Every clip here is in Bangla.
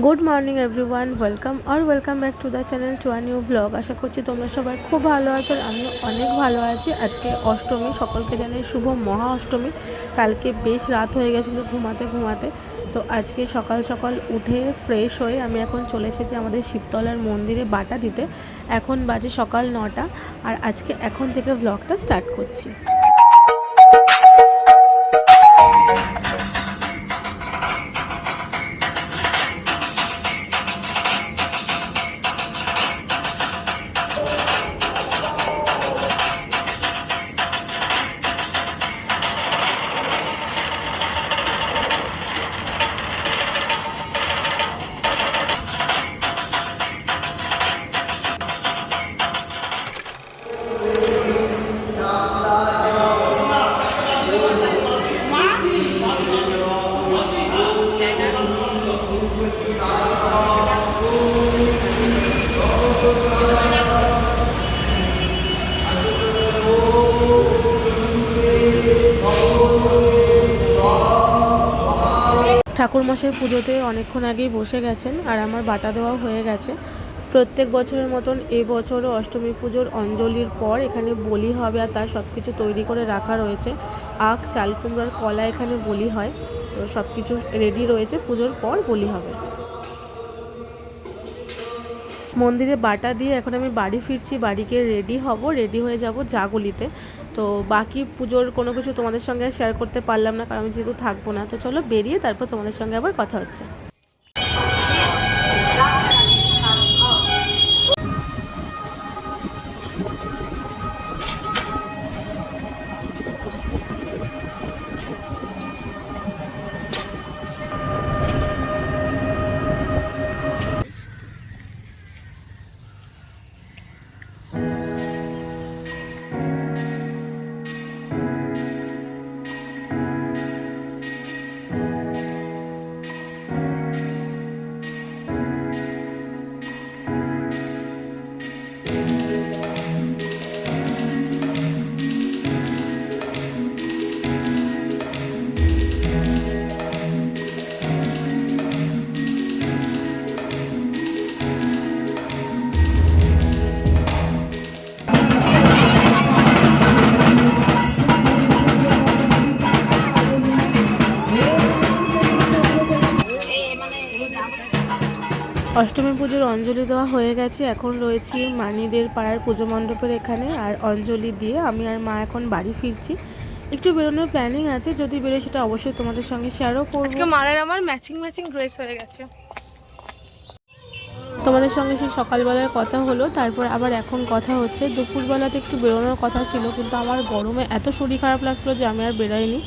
Good morning everyone, welcome back to the channel to a new blog. আশা করছি তোমরা সবাই খুব ভালো আছো। আমিও অনেক ভালো আছি। আজকে অষ্টমী, সকলকে জানাই শুভ মহা অষ্টমী। কালকে বেশ রাত হয়ে গেছিলো ঘুমাতে ঘুমাতে, তো আজকে সকাল সকাল উঠে ফ্রেশ হয়ে আমি এখন চলে এসেছি আমাদের শিবতলার মন্দিরে বাটা দিতে। এখন বাজে সকাল 9টা, আর আজকে এখন থেকে ব্লগটা স্টার্ট করছি। ঠাকুরমশাই পুজোতে অনেকক্ষণ আগেই বসে গেছেন, আর আমার বাটা দেওয়াও হয়ে গেছে। প্রত্যেক বছরের মতন এবছরও অষ্টমী পুজোর অঞ্জলির পর এখানে বলি হবে, আর তার সব কিছু তৈরি করে রাখা রয়েছে। আখ, চাল কুমড়ার কলা এখানে বলি হয়, তো সব কিছু রেডি রয়েছে। পুজোর পর বলি হবে। মন্দিরে বাটা দিয়ে এখন আমি বাড়ি ফিরছি, বাড়িকে রেডি হব, রেডি হয়ে যাব জাগলিতে। তো বাকি পুজোর কোনো কিছু তোমাদের সঙ্গে শেয়ার করতে পারলাম না, কারণ আমি যেহেতু থাকবো না। তো চলো বেরিয়ে তারপর তোমাদের সঙ্গে আবার কথা হচ্ছে। অষ্টমী পুজোর অঞ্জলি দেওয়া হয়ে গেছে। এখন রয়েছি মানিদের পাড়ার পুজো মণ্ডপের এখানে, আর অঞ্জলি দিয়ে আমি আর মা এখন বাড়ি ফিরছি। একটু বেরোনোর প্ল্যানিং আছে, যদি বেরোয় সেটা অবশ্যই তোমাদের সঙ্গে শেয়ারও করব। আজকে মায়ের আমার ম্যাচিং ড্রেস হয়ে গেছে। তোমাদের সঙ্গে সেই সকালবেলার কথা হলো, তারপর আবার এখন কথা হচ্ছে। দুপুরবেলাতে একটু বেরোনোর কথা ছিল, কিন্তু আমার গরমে এত শরীর খারাপ লাগলো যে আমি আর বেরোইনি।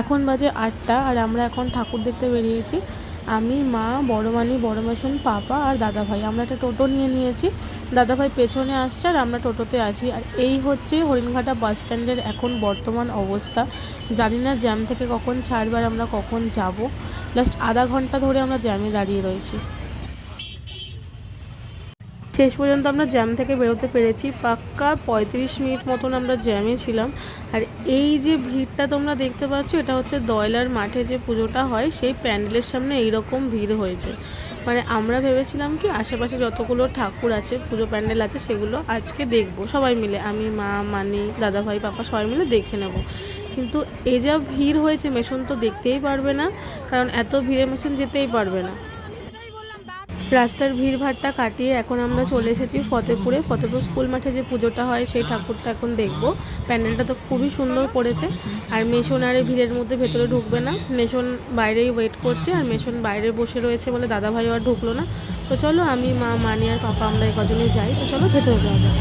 এখন বাজে 8টা, আর আমরা এখন ঠাকুর দেখতে বেরিয়েছি। আমি, মা, বড় মানি, বড় মেশন, পাপা আর দাদাভাই। আমরা একটা টোটো নিয়ে নিয়েছি। দাদাভাই পেছনে আসছে আর আমরা টোটোতে আছি। আর এই হচ্ছে হরিণঘাটা বাস স্ট্যান্ডের এখন বর্তমান অবস্থা। জানি না জ্যাম থেকে কখন ছাড়বার, আমরা কখন যাব। লাস্ট আধা ঘন্টা ধরে আমরা জ্যামে দাঁড়িয়ে রয়েছি। শেষ পর্যন্ত আমরা জ্যাম থেকে বেরোতে পেরেছি। পাক্কা 35 মিনিট মতন আমরা জ্যামে ছিলাম। আর এই যে ভিড়টা তোমরা দেখতে পাচ্ছ, এটা হচ্ছে দয়লার মাঠে যে পুজোটা হয় সেই প্যান্ডেলের সামনে এইরকম ভিড় হয়েছে। মানে আমরা ভেবেছিলাম কি আশেপাশে যতগুলো ঠাকুর আছে, পুজো প্যান্ডেল আছে, সেগুলো আজকে দেখবো সবাই মিলে, আমি, মা, মানি, দাদাভাই, পাপা সবাই মিলে দেখে নেব। কিন্তু এই যা ভিড় হয়েছে, মেশন তো দেখতেই পারবে না, কারণ এত ভিড়ে মেশন যেতেই পারবে না। রাস্তার ভিড়ভাড়টা কাটিয়ে এখন আমরা চলে এসেছি ফতেপুর স্কুল মাঠে যে পুজোটা হয় সেই ঠাকুরটা এখন দেখব। প্যান্ডেলটা তো খুবই সুন্দর করেছে। আর মেশন আর এই ভিড়ের মধ্যে ভেতরে ঢুকবে না, মেশন বাইরেই ওয়েট করছে। আর মেশন বাইরে বসে রয়েছে বলে দাদাভাইও আর ঢুকলো না। তো চলো আমি, মা, মানি আর পাপা আমরা এই কজনেই যাই। তো চলো ভেতরে যাওয়া যাক।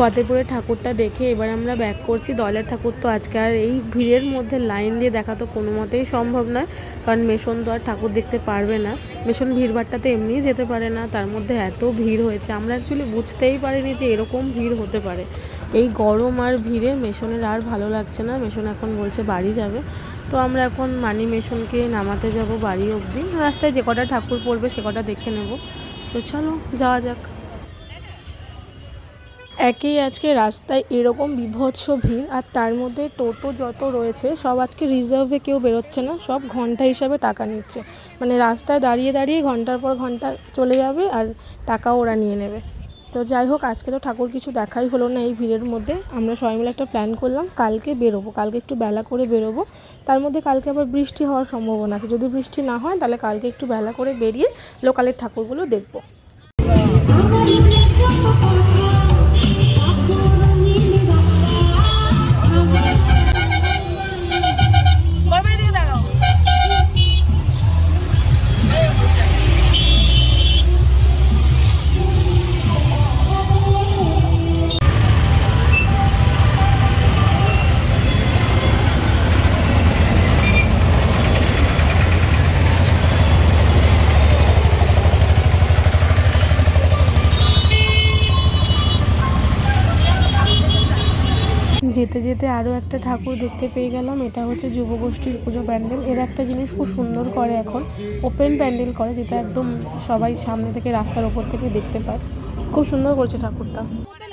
ফতেপুরের ঠাকুরটা দেখে এবার আমরা ব্যাক করছি। দয়লার ঠাকুর তো আজকে আর এই ভিড়ের মধ্যে লাইন দিয়ে দেখা তো কোনো মতেই সম্ভব নয়, কারণ মেশন তো আর ঠাকুর দেখতে পারবে না। মেশন ভিড়ভাড়টাতে এমনিই যেতে পারে না, তার মধ্যে এত ভিড় হয়েছে আমরা অ্যাকচুয়ালি বুঝতেই পারিনি যে এরকম ভিড় হতে পারে। এই গরম আর ভিড়ে মেশনের আর ভালো লাগছে না, মেশন এখন বলছে বাড়ি যাবে। তো আমরা এখন মানি মেশনকে নামাতে যাব বাড়ি অবধি, রাস্তায় যে কটা ঠাকুর পড়বে সে কটা দেখে নেব। তো চলো যাওয়া যাক। একেই আজকে রাস্তায় এরকম বীভৎস ভিড়, আর তার মধ্যে টোটো যত রয়েছে সব আজকে রিজার্ভে কেউ বেরোচ্ছে না, সব ঘন্টা হিসাবে টাকা নিচ্ছে। মানে রাস্তায় দাঁড়িয়ে দাঁড়িয়ে ঘন্টার পর ঘন্টা চলে যাবে আর টাকাও ওরা নিয়ে নেবে। তো যাই হোক, আজকে তো ঠাকুর কিছু দেখাই হলো না এই ভিড়ের মধ্যে। আমরা সবাই মিলে একটা প্ল্যান করলাম, কালকে বেরোবো, কালকে একটু বেলা করে বেরোবো। তার মধ্যে কালকে আবার বৃষ্টি হওয়ার সম্ভাবনা আছে, যদি বৃষ্টি না হয় তাহলে কালকে একটু বেলা করে বেরিয়ে লোকালের ঠাকুরগুলো দেখবো। যেতে যেতে আরও একটা ঠাকুর দেখতে পেয়ে গেলাম, এটা হচ্ছে যুবগোষ্ঠীর পুজো প্যান্ডেল। এর একটা জিনিস খুব সুন্দর করে, এখন ওপেন প্যান্ডেল করে, যেটা একদম সবাই সামনে থেকে রাস্তার ওপর থেকে দেখতে পায়। খুব সুন্দর করছে ঠাকুরটা।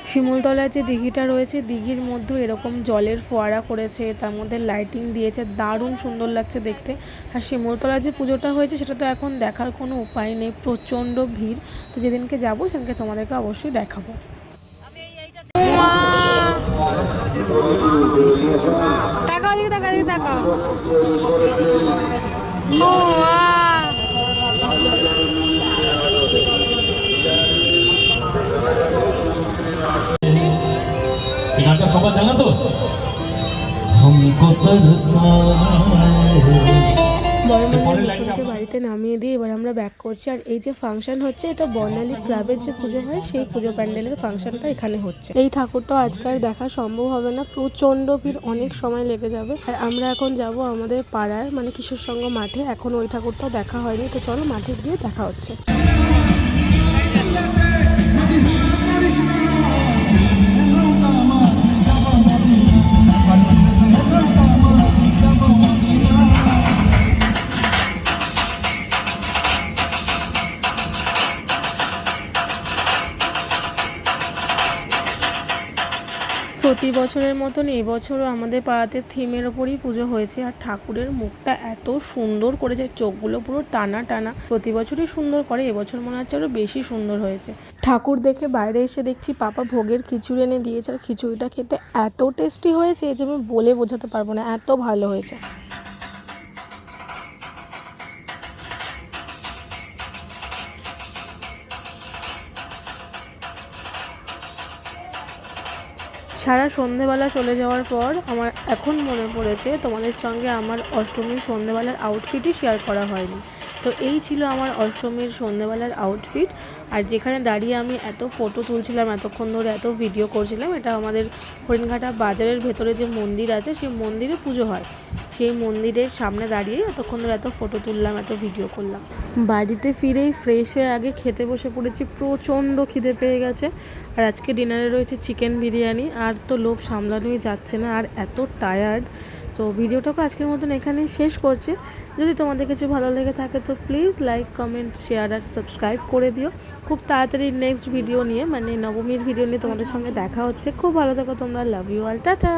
শিমুলতলায় যে দিঘিটা রয়েছে, দিঘির মধ্যে এরকম জলের ফোয়ারা করেছে, তার মধ্যে লাইটিং দিয়েছে, দারুণ সুন্দর লাগছে দেখতে। আর শিমুলতলায় যে পুজোটা হয়েছে সেটা তো এখন দেখার কোনো উপায় নেই, প্রচণ্ড ভিড়। তো যেদিনকে যাবো সেদিনকে তোমাদেরকে অবশ্যই দেখাবো। তাকাও দিকে, তাকাও দিকে, তাকাও। ও গানটা সবাই জানা তো? বড়মালিকে বাড়িতে নামিয়ে দিয়ে এবার আমরা ব্যাক করছি। আর এই যে ফাংশন হচ্ছে, এটা বর্ণালী ক্লাবের যে পুজো হয় সেই পুজো প্যান্ডেলের ফাংশনটা এখানে হচ্ছে। এই ঠাকুরটাও আজকাল দেখা সম্ভব হবে না, প্রচণ্ড ভিড়, অনেক সময় লেগে যাবে। আর আমরা এখন যাব আমাদের পাড়ার মানে কিশোর সংঘ মাঠে, এখন ওই ঠাকুরটাও দেখা হয়নি। তো চলো মাঠে গিয়ে দেখা হচ্ছে। প্রতি বছরের মতন এবছরও আমাদের পাড়াতে থিমের ওপরই পুজো হয়েছে। আর ঠাকুরের মুখটা এত সুন্দর করেছে, চোখগুলো পুরো টানা টানা। প্রতি বছরই সুন্দর করে, এবছর মনে হচ্ছে আরও বেশি সুন্দর হয়েছে। ঠাকুর দেখে বাইরে এসে দেখছি পাপা ভোগের খিচুড়ি এনে দিয়েছে, আর খিচুড়িটা খেতে এত টেস্টি হয়েছে যে আমি বলে বোঝাতে পারবো না, এত ভালো হয়েছে। সারা সন্ধেবেলা চলে যাওয়ার পর আমার এখন মনে পড়েছে তোমাদের সঙ্গে আমার অষ্টমীর সন্ধেবেলার আউটফিটই শেয়ার করা হয়নি। তো এই ছিল আমার অষ্টমীর সন্ধেবেলার আউটফিট। আর যেখানে দাঁড়িয়ে আমি এত ফটো তুলছিলাম, এতক্ষণ ধরে এত ভিডিও করছিলাম, এটা আমাদের হরিণঘাটা বাজারের ভেতরে যে মন্দির আছে সেই মন্দিরে পুজো হয়, সেই মন্দিরের সামনে দাঁড়িয়ে এতক্ষণ ধরে এত ফটো তুললাম, এত ভিডিও করলাম। বাড়িতে ফিরেই ফ্রেশ হয়ে আগে খেতে বসে পড়েছি, প্রচণ্ড খিদে পেয়ে গেছে। আর আজকে ডিনারে রয়েছে চিকেন বিরিয়ানি, আর তো লোভ সামলানোই যাচ্ছে না, আর এত টায়ার্ড। তো ভিডিওটাকে আজকের মতন এখানেই শেষ করছি। যদি তোমাদের কিছু ভালো লেগে থাকে তো প্লিজ লাইক, কমেন্ট, শেয়ার আর সাবস্ক্রাইব করে দিও। খুব তাড়াতাড়ি নেক্সট ভিডিও নিয়ে মানে নবমীর ভিডিও নিয়ে তোমাদের সঙ্গে দেখা হচ্ছে। খুব ভালো থেকো তোমরা, লাভ ইউ অল, টাটা।